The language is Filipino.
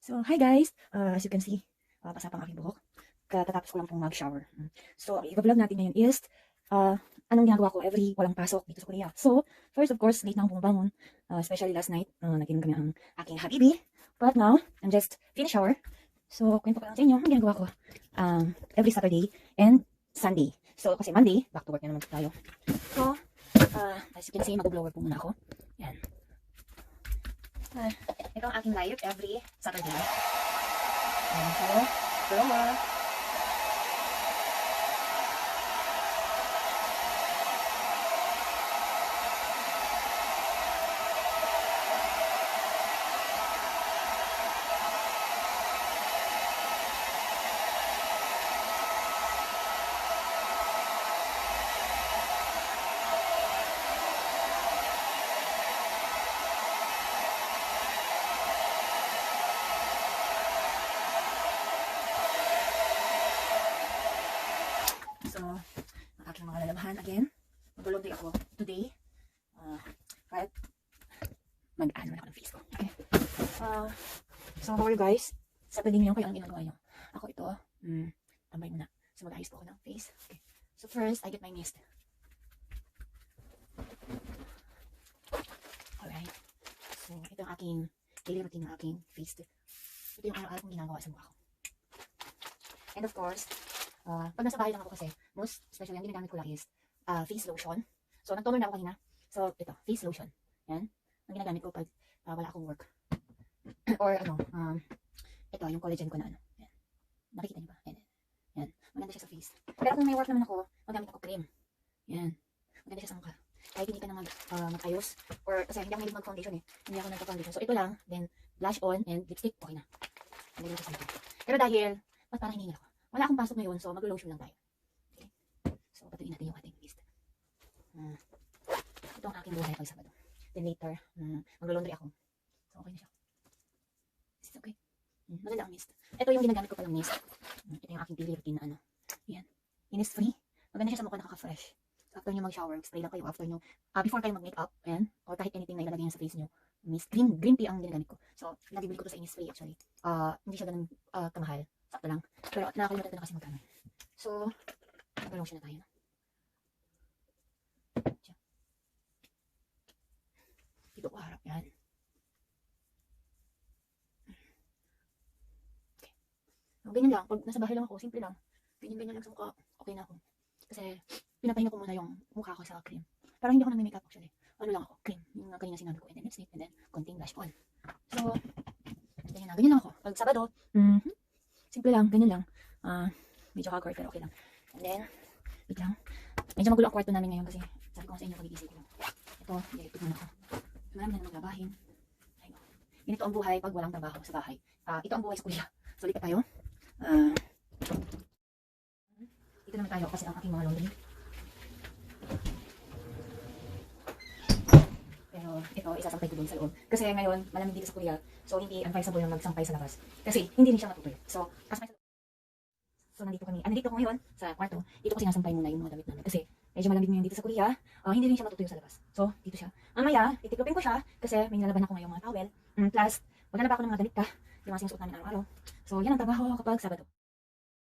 So, hi guys! As you can see, basa pang aking buhok. Katatapos ko lang pong mag-shower. So, i-vlog natin ngayon is, anong ginagawa ko every walang pasok dito sa Korea. So, first of course, late na akong pumabangon. Especially last night, nag-inom kami ang aking habibi. But now, I'm just finished shower. So, kwento ko lang sa inyo ang ginagawa ko every Saturday and Sunday. So, kasi Monday, back to work na naman tayo. So, as you can see, mag-blower po muna ako. Yan. Ito ang aking life every Saturday. Ayan, so, blower. So, ang aking mga lalabahan again. Mag-laundry ako today. Kahit mag-ano na ako ng face ko. Okay. So, how are you guys? Saturday ngayon kayo ang ginagawa nyo. Ako ito, tambay muna. So, mag-ayos po ako ng face. Okay. So, first, I get my mist. Alright. So, ito ang aking daily routine ng aking face. Ito yung araw-araw kong ginagawa sa mukha ko. And of course, pag nasa bahay lang ako kasi, most especially ang ginagamit ko lang is face lotion. So, nag-toner na ako kanina. So, ito, face lotion. Yan. Ang ginagamit ko pag wala akong work. Or ano, ito, yung collagen ko na ano. Yan. Nakikita niyo ba? Yan. Yan. Maganda siya sa face. Pero kung may work naman ako, magamit ako cream. Yan. Maganda siya sa mukha. Kahit hindi ka na mag-ayos. Or kasi hindi ako mahilig mag-foundation eh. Hindi ako nagpa-foundation. So, ito lang. Then, blush on and lipstick. Okay na. Maganda siya sa mukha. Pero dahil, mas parang hiningal ako. Wala akong pasok ngayon, so mag-lotion lang tayo. Okay? So, patuloy natin yung ating list. Ito ang aking buhay pag Sabado. Then later, mag-laundry ako. So, okay na siya. Is it okay? Maganda ang mist. Ito yung ginagamit ko palang mist. Ito yung aking daily routine na ano. Yan. Innisfree. Maganda siya sa mukha, nakaka-fresh. So, after nyo mag-shower, spray lang kayo after nyo. Before kayo mag-makeup, ayan. Or kahit anything na ilalagay nyo sa face nyo. Mist. Green tea ang ginagamit ko. So, nabibili ko to sa Innisfree actually. Hindi siya ganun kamahal. Sakto lang. Pero nakakalimutan ko na kasi magkano. So, mag-lotion na tayo. Dito ko harap yan. Okay. So, ganyan lang. Pag nasa bahay lang ako, simple lang. Ganyan-ganyan lang sa mukha. Okay na ako. Kasi, pinapahinga ko muna yung mukha ko sa cream. Pero hindi ako nag-makeup actually. Ano lang ako, cream. Yung kanina sinabi ko. And then lipstick. And then, konting blush on. So, ganyan na. Ganyan lang ako. Pag Sabado, simple lang, ganyan lang. Medyo haggard pero okay lang. And then, wait lang. Medyo magulo ang kwarto namin ngayon kasi sabi ko sa inyo pagigising ko lang. Ito, nilipid muna ako. Marami na namang labahin. Ayun. Ganito ang buhay pag walang trabaho sa bahay. Ito ang buhay sa kuya. So, lipat tayo. Dito naman tayo kasi ang aking mga laundry. Pero ito, isasampay ko dun sa loob. Kasi ngayon, malamig dito sa Korea. So, hindi advisable na magsampay sa labas. Kasi, hindi rin siya matutuyo. So, kasmay sa So, nandito kami. Nandito ko ngayon sa kwarto. Dito ko sinasampay muna yung mga damit namin. Kasi, medyo malamig ngayon dito sa Korea. Hindi rin siya matutuyo sa labas. So, dito siya. Mamaya, titiklopin ko siya. Kasi, may nilalaban ako ngayong mga towel. Plus, maghanap ako ng mga damit ka. Yung mga sinusuot namin araw-araw. So, yan ang trabaho kapag Sabado.